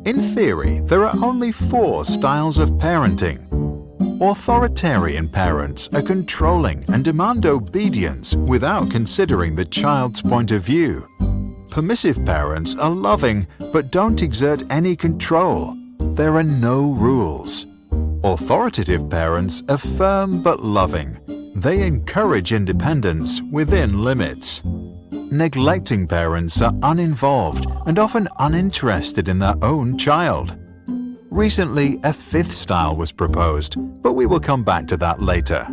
In theory, there are only 4 styles of parenting. Authoritarian parents are controlling and demand obedience without considering the child's point of view. Permissive parents are loving but don't exert any control. There are no rules. Authoritative parents are firm but loving. They encourage independence within limits. Neglecting parents are uninvolved and often uninterested in their own child. Recently, a 5th style was proposed, but we will come back to that later.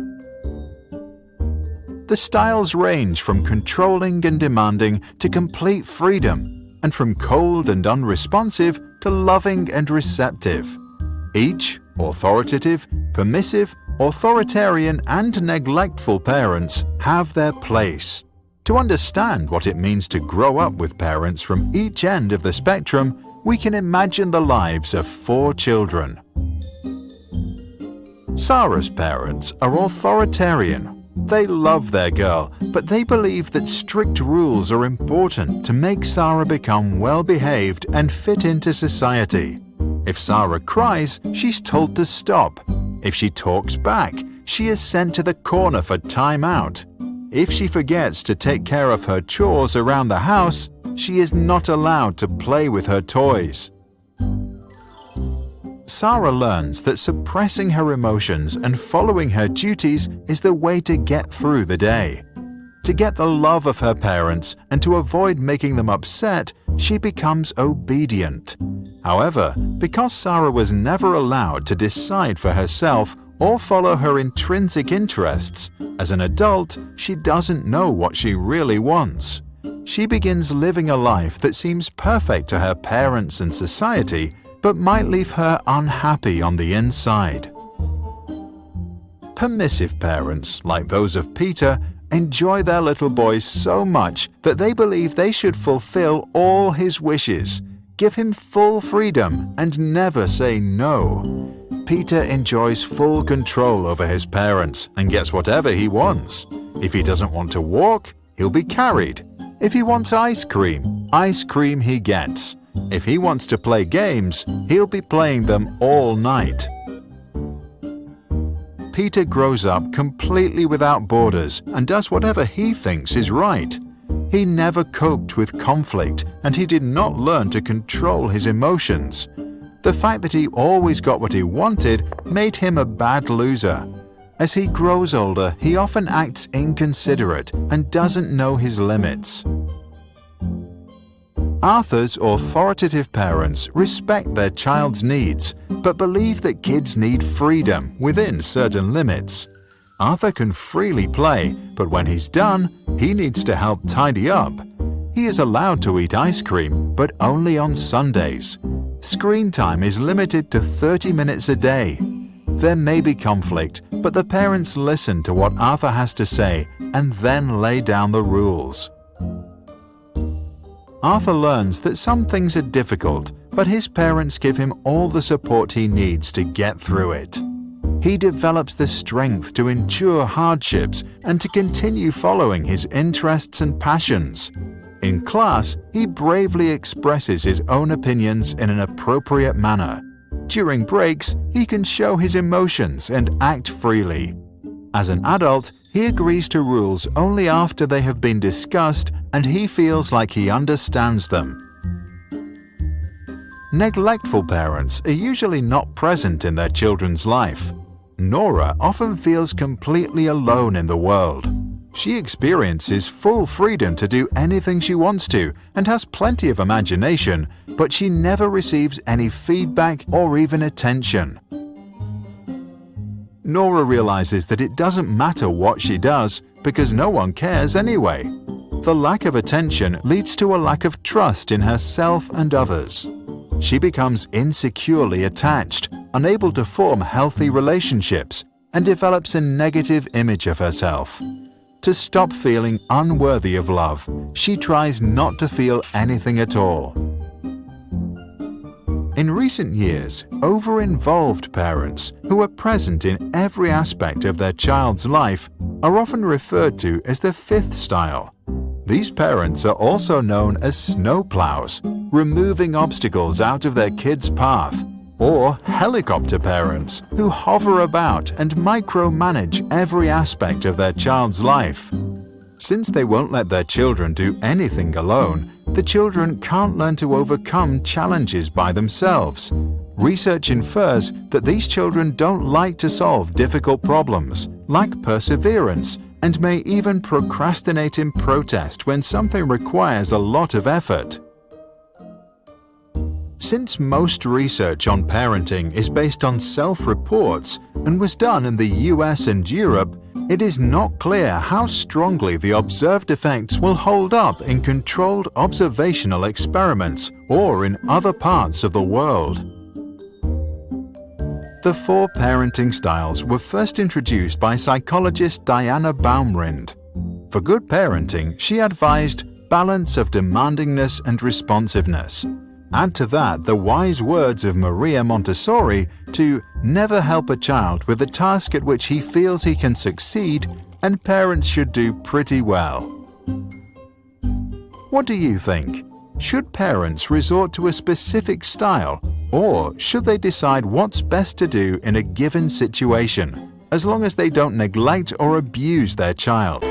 The styles range from controlling and demanding to complete freedom, and from cold and unresponsive to loving and receptive. Each, authoritative, permissive, authoritarian, and neglectful parents have their place. To understand what it means to grow up with parents from each end of the spectrum, we can imagine the lives of 4 children. Sarah's parents are authoritarian. They love their girl, but they believe that strict rules are important to make Sarah become well-behaved and fit into society. If Sarah cries, she's told to stop. If she talks back, she is sent to the corner for time out. If she forgets to take care of her chores around the house, she is not allowed to play with her toys. Sarah learns that suppressing her emotions and following her duties is the way to get through the day. To get the love of her parents and to avoid making them upset, she becomes obedient. However, because Sarah was never allowed to decide for herself or follow her intrinsic interests, as an adult, she doesn't know what she really wants. She begins living a life that seems perfect to her parents and society, but might leave her unhappy on the inside. Permissive parents, like those of Peter, enjoy their little boy so much that they believe they should fulfill all his wishes, give him full freedom, and never say no. Peter enjoys full control over his parents and gets whatever he wants. If he doesn't want to walk, he'll be carried. If he wants ice cream he gets. If he wants to play games, he'll be playing them all night. Peter grows up completely without borders and does whatever he thinks is right. He never coped with conflict, and he did not learn to control his emotions. The fact that he always got what he wanted made him a bad loser. As he grows older, he often acts inconsiderate and doesn't know his limits. Arthur's authoritative parents respect their child's needs, but believe that kids need freedom within certain limits. Arthur can freely play, but when he's done, he needs to help tidy up. He is allowed to eat ice cream, but only on Sundays. Screen time is limited to 30 minutes a day. There may be conflict, but the parents listen to what Arthur has to say and then lay down the rules. Arthur learns that some things are difficult, but his parents give him all the support he needs to get through it. He develops the strength to endure hardships and to continue following his interests and passions. In class, he bravely expresses his own opinions in an appropriate manner. During breaks, he can show his emotions and act freely. As an adult, he agrees to rules only after they have been discussed and he feels like he understands them. Neglectful parents are usually not present in their children's life. Nora often feels completely alone in the world. She experiences full freedom to do anything she wants to and has plenty of imagination, but she never receives any feedback or even attention. Nora realizes that it doesn't matter what she does because no one cares anyway. The lack of attention leads to a lack of trust in herself and others. She becomes insecurely attached, unable to form healthy relationships, and develops a negative image of herself. To stop feeling unworthy of love, she tries not to feel anything at all. In recent years, over-involved parents who are present in every aspect of their child's life are often referred to as the 5th style. These parents are also known as snowplows. removing obstacles out of their kids' path, or helicopter parents who hover about and micromanage every aspect of their child's life. Since they won't let their children do anything alone, the children can't learn to overcome challenges by themselves. Research infers that these children don't like to solve difficult problems, lack perseverance, and may even procrastinate in protest when something requires a lot of effort. Since most research on parenting is based on self-reports and was done in the US and Europe, it is not clear how strongly the observed effects will hold up in controlled observational experiments or in other parts of the world. The 4 parenting styles were first introduced by psychologist Diana Baumrind. For good parenting, she advised balance of demandingness and responsiveness. Add to that the wise words of Maria Montessori to never help a child with a task at which he feels he can succeed, and parents should do pretty well. What do you think? Should parents resort to a specific style, or should they decide what's best to do in a given situation, as long as they don't neglect or abuse their child?